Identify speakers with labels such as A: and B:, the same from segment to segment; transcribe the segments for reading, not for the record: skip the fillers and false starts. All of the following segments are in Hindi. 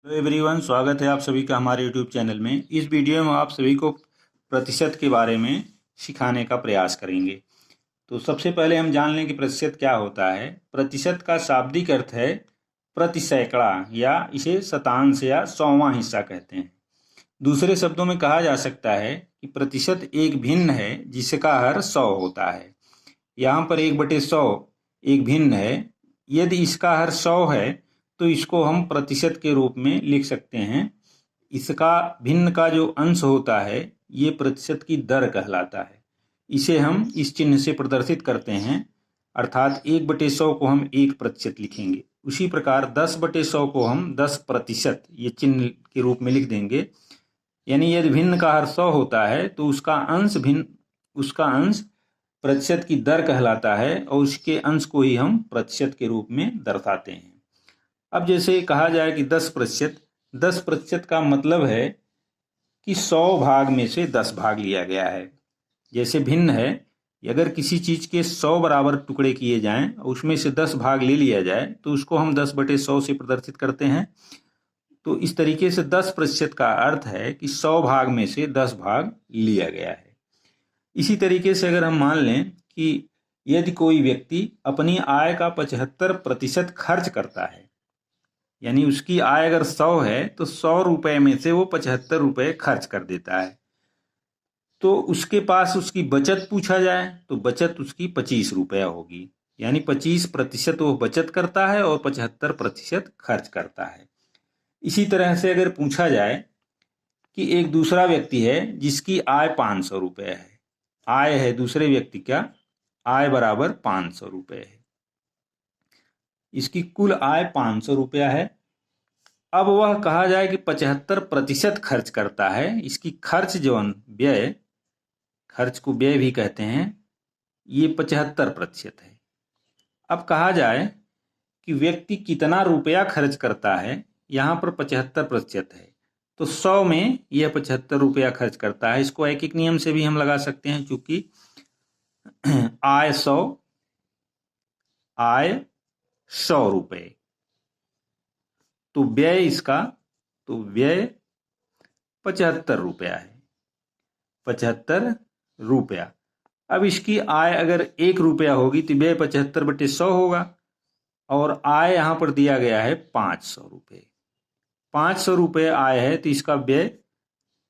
A: हेलो एवरीवन, स्वागत है आप सभी का हमारे यूट्यूब चैनल में। इस वीडियो में आप सभी को प्रतिशत के बारे में सिखाने का प्रयास करेंगे। तो सबसे पहले हम जान लें कि प्रतिशत क्या होता है। प्रतिशत का शाब्दिक अर्थ है प्रति सैकड़ा, या इसे शतांश या सौवां हिस्सा कहते हैं। दूसरे शब्दों में कहा जा सकता है कि प्रतिशत एक भिन्न है जिसका हर 100 होता है। यहाँ पर 1/100 एक भिन्न है। यदि इसका हर 100 है तो इसको हम प्रतिशत के रूप में लिख सकते हैं। इसका भिन्न का जो अंश होता है ये प्रतिशत की दर कहलाता है। इसे हम इस चिन्ह से प्रदर्शित करते हैं, अर्थात 1/100 को हम 1% लिखेंगे। उसी प्रकार 10/100 को हम 10% ये चिन्ह के रूप में लिख देंगे। यानी यदि भिन्न का हर 100 होता है तो उसका अंश प्रतिशत की दर कहलाता है और उसके अंश को ही हम प्रतिशत के रूप में दर्शाते हैं। अब जैसे कहा जाए कि 10% का मतलब है कि 100 भाग में से 10 भाग लिया गया है। जैसे भिन्न है, अगर किसी चीज के 100 बराबर टुकड़े किए जाएं और उसमें से 10 भाग ले लिया जाए तो उसको हम 10/100 से प्रदर्शित करते हैं। तो इस तरीके से 10% का अर्थ है कि 100 भाग में से 10 भाग लिया गया है। इसी तरीके से अगर हम मान लें कि यदि कोई व्यक्ति अपनी आय का 75% खर्च करता है, यानी उसकी आय अगर 100 है तो 100 रुपए में से वो 75 रुपए खर्च कर देता है, तो उसके पास उसकी बचत पूछा जाए तो बचत उसकी 25 रुपया होगी। यानी 25% वो बचत करता है और 75% खर्च करता है। इसी तरह से अगर पूछा जाए कि एक दूसरा व्यक्ति है जिसकी आय 500 रुपये है, आय है दूसरे व्यक्ति का, आय बराबर 500 रुपये है, इसकी कुल आय 500 रुपया है। अब वह कहा जाए कि 75% खर्च करता है, इसकी खर्च जो व्यय, खर्च को व्यय भी कहते हैं, ये 75% है। अब कहा जाए कि व्यक्ति कितना रुपया खर्च करता है, यहाँ पर 75% है तो 100 में यह 75 रुपया खर्च करता है। इसको एक एक नियम से भी हम लगा सकते हैं, चूंकि आय 100 रुपये, तो व्यय इसका, तो व्यय 75 रुपया है, 75 रुपया। अब इसकी आय अगर 1 रुपया होगी तो व्यय 75/100 होगा, और आय यहां पर दिया गया है 500 रुपये। 500 रुपये आय है तो इसका व्यय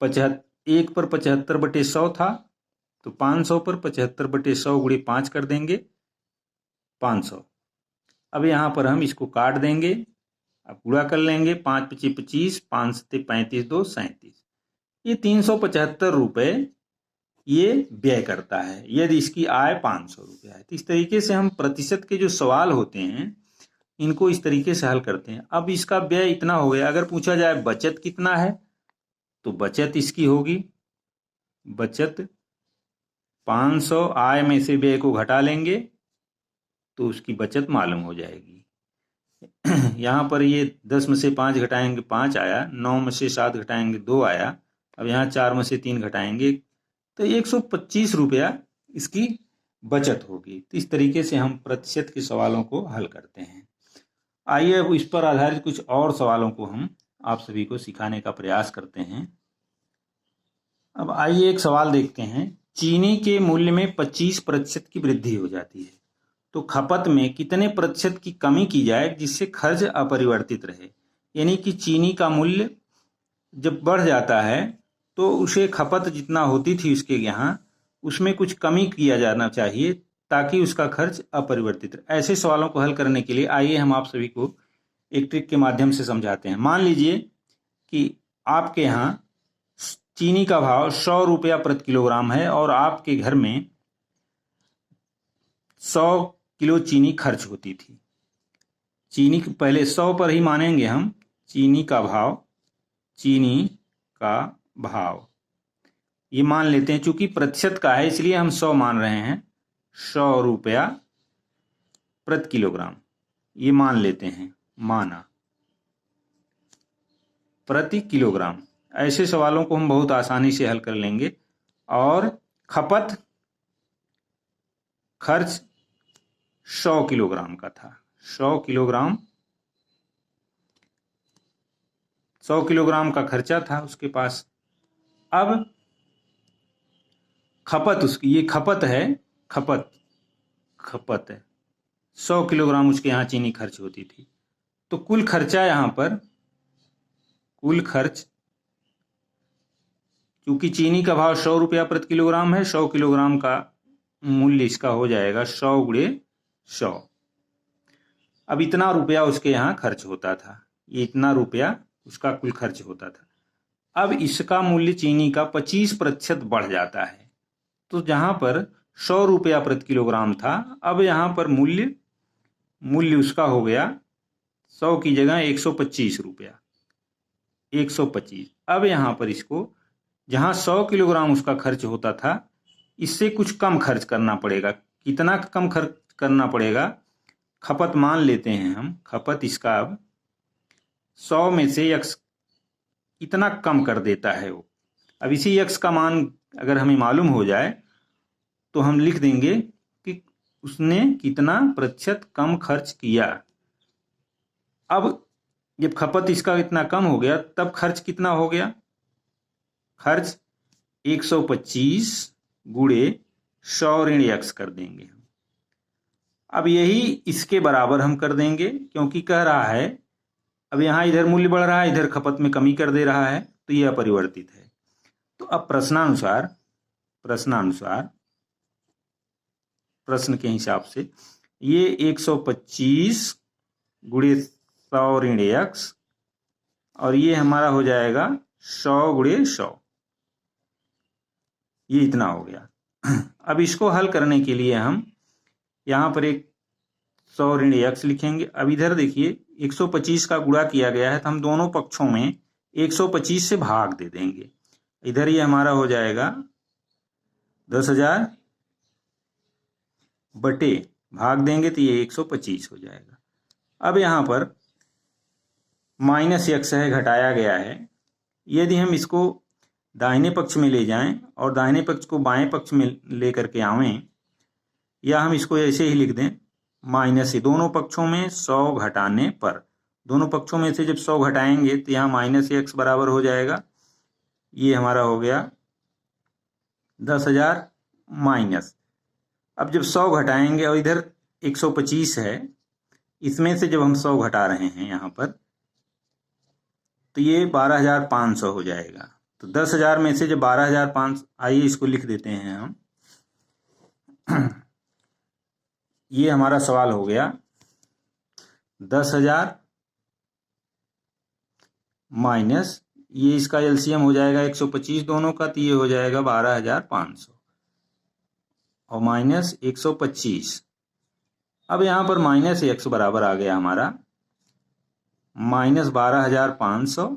A: 1 पर 75/100 था, तो 500 पर 75/100 गुणे 5 कर देंगे, 500। अब यहां पर हम इसको काट देंगे, अब गुणा कर लेंगे, 5×5 = 25, 5×7 = 35, 2 = 37। ये 375 रुपये ये व्यय करता है यदि इसकी आय 500 रुपया है। तो इस तरीके से हम प्रतिशत के जो सवाल होते हैं इनको इस तरीके से हल करते हैं। अब इसका व्यय इतना हो गया। अगर पूछा जाए बचत कितना है तो बचत इसकी होगी, बचत 500, आय में से व्यय को घटा लेंगे तो उसकी बचत मालूम हो जाएगी। यहाँ पर ये 10 में से 5 घटाएंगे 5 आया, 9 में से 7 घटाएंगे 2 आया, अब यहाँ 4 में से 3 घटाएंगे तो 125 रुपया इसकी बचत होगी। तो इस तरीके से हम प्रतिशत के सवालों को हल करते हैं। आइए अब इस पर आधारित कुछ और सवालों को हम आप सभी को सिखाने का प्रयास करते हैं। अब आइए एक सवाल देखते हैं। चीनी के मूल्य में 25% की वृद्धि हो जाती है तो खपत में कितने प्रतिशत की कमी की जाए जिससे खर्च अपरिवर्तित रहे। यानी कि चीनी का मूल्य जब बढ़ जाता है तो उसे खपत जितना होती थी उसके यहाँ, उसमें कुछ कमी किया जाना चाहिए ताकि उसका खर्च अपरिवर्तित रहे। ऐसे सवालों को हल करने के लिए आइए हम आप सभी को एक ट्रिक के माध्यम से समझाते हैं। मान लीजिए कि आपके यहाँ चीनी का भाव 100 रुपया प्रति किलोग्राम है और आपके घर में 100 किलो चीनी खर्च होती थी। चीनी पहले 100 पर ही मानेंगे हम, चीनी का भाव ये मान लेते हैं, चूंकि प्रतिशत का है इसलिए हम 100 मान रहे हैं। 100 रुपया प्रति किलोग्राम ये मान लेते हैं, माना प्रति किलोग्राम। ऐसे सवालों को हम बहुत आसानी से हल कर लेंगे। और खर्च 100 किलोग्राम का था, 100 किलोग्राम 100 किलोग्राम का खर्चा था उसके पास। अब खपत उसकी, ये खपत है, खपत है 100 किलोग्राम उसके यहाँ चीनी खर्च होती थी। तो कुल खर्चा यहाँ पर, कुल खर्च, क्योंकि चीनी का भाव 100 रुपया प्रति किलोग्राम है, 100 किलोग्राम का मूल्य इसका हो जाएगा 100 गुणे 100। अब इतना रुपया उसके यहाँ खर्च होता था, ये इतना रुपया उसका कुल खर्च होता था। अब इसका मूल्य चीनी का 25% बढ़ जाता है। तो जहाँ पर 100 रुपया प्रति किलोग्राम था, अब यहाँ पर मूल्य उसका हो गया 100 की जगह 125 रुपया, 125। अब यहाँ पर इसको, जहाँ 100 किलोग्राम उसका खर्च होता था, इससे कुछ कम खर्च करना पड़ेगा। कितना कम खर्च करना पड़ेगा? खपत मान लेते हैं हम, खपत इसका अब 100 में से x इतना कम कर देता है वो। अब इसी x का मान अगर हमें मालूम हो जाए तो हम लिख देंगे कि उसने कितना प्रतिशत कम खर्च किया। अब जब खपत इसका इतना कम हो गया, तब खर्च कितना हो गया? खर्च 125 गुणे 100 ऋण x कर देंगे हम। अब यही इसके बराबर हम कर देंगे, क्योंकि कह रहा है अब यहाँ इधर मूल्य बढ़ रहा है, इधर खपत में कमी कर दे रहा है, तो यह अपरिवर्तित है। तो अब प्रश्नानुसार प्रश्न के हिसाब से ये 125 गुणे 100 ऋण x, और ये हमारा हो जाएगा 100 गुणे 100, ये इतना हो गया। अब इसको हल करने के लिए हम यहाँ पर एक 100 ऋण x लिखेंगे। अब इधर देखिए 125 का गुणा किया गया है, तो हम दोनों पक्षों में 125 से भाग दे देंगे। इधर ये हमारा हो जाएगा 10,000 बटे, भाग देंगे तो ये 125 हो जाएगा। अब यहाँ पर माइनस x है, घटाया गया है। यदि हम इसको दाहिने पक्ष में ले जाएं और दाहिने पक्ष को बाएं पक्ष में लेकर के आवें, या हम इसको ऐसे ही लिख दें माइनस से, दोनों पक्षों में 100 घटाने पर, दोनों पक्षों में से जब 100 घटाएंगे तो यहाँ माइनस x बराबर हो जाएगा, ये हमारा हो गया 10,000 माइनस। अब जब 100 घटाएंगे और इधर 125 है, इसमें से जब हम 100 घटा रहे हैं यहाँ पर, तो ये 12,500 हो जाएगा। तो 10,000 में से जब 12,500, आइए इसको लिख देते हैं हम। ये हमारा सवाल हो गया 10,000 माइनस, ये इसका एलसीएम हो जाएगा 125 दोनों का, तो ये हो जाएगा 12,500 और माइनस 125। अब यहाँ पर माइनस x बराबर आ गया हमारा माइनस 12,500।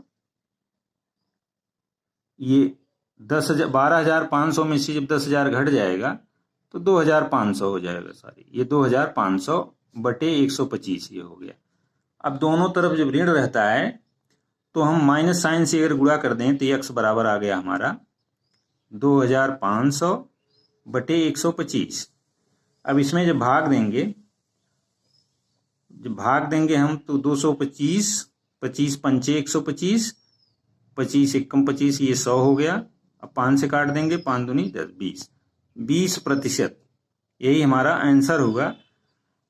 A: ये 12,500 में से जब 10,000 घट जाएगा तो 2,500 हो जाएगा, सॉरी ये 2,500 बटे 125 ये हो गया। अब दोनों तरफ जब ऋण रहता है तो हम माइनस साइन से अगर गुणा कर दें तो x बराबर आ गया हमारा 2,500 बटे 125। अब इसमें जब भाग देंगे हम तो 225, 25 पंचे 125, 25 एकम 25, ये 100 हो गया। अब 5 से काट देंगे, 5 दूनी 10, 20%, यही हमारा आंसर होगा।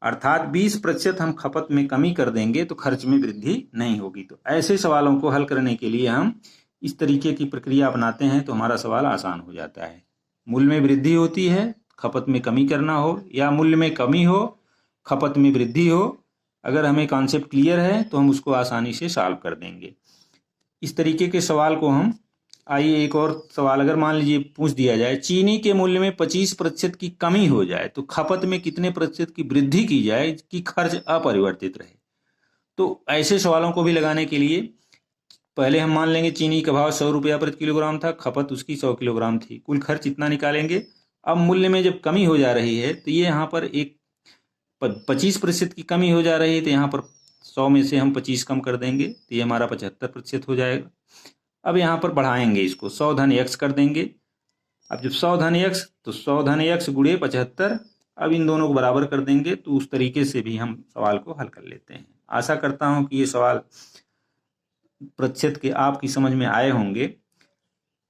A: अर्थात 20% हम खपत में कमी कर देंगे तो खर्च में वृद्धि नहीं होगी। तो ऐसे सवालों को हल करने के लिए हम इस तरीके की प्रक्रिया अपनाते हैं तो हमारा सवाल आसान हो जाता है। मूल्य में वृद्धि होती है, खपत में कमी करना हो, या मूल्य में कमी हो, खपत में वृद्धि हो, अगर हमें कॉन्सेप्ट क्लियर है तो हम उसको आसानी से सॉल्व कर देंगे। इस तरीके के सवाल को हम, आइए एक और सवाल अगर मान लीजिए पूछ दिया जाए, चीनी के मूल्य में 25% की कमी हो जाए तो खपत में कितने प्रतिशत की वृद्धि की जाए कि खर्च अपरिवर्तित रहे। तो ऐसे सवालों को भी लगाने के लिए पहले हम मान लेंगे चीनी का भाव 100 रुपया प्रति किलोग्राम था, खपत उसकी 100 किलोग्राम थी, कुल खर्च इतना निकालेंगे। अब मूल्य में जब कमी हो जा रही है तो ये यहाँ पर एक 25% की कमी हो जा रही है, तो यहाँ पर 100 में से हम 25 कम कर देंगे तो ये हमारा 75% हो जाएगा। अब यहाँ पर बढ़ाएंगे इसको, 100 धन x कर देंगे। अब जब 100 धन x तो 100 धन x गुणे 75, अब इन दोनों को बराबर कर देंगे। तो उस तरीके से भी हम सवाल को हल कर लेते हैं। आशा करता हूँ कि ये सवाल प्रतिशत के आपकी समझ में आए होंगे।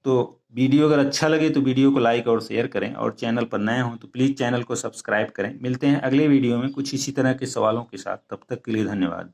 A: तो वीडियो अगर अच्छा लगे तो वीडियो को लाइक और शेयर करें, और चैनल पर नए हों तो प्लीज़ चैनल को सब्सक्राइब करें। मिलते हैं अगले वीडियो में कुछ इसी तरह के सवालों के साथ। तब तक के लिए धन्यवाद।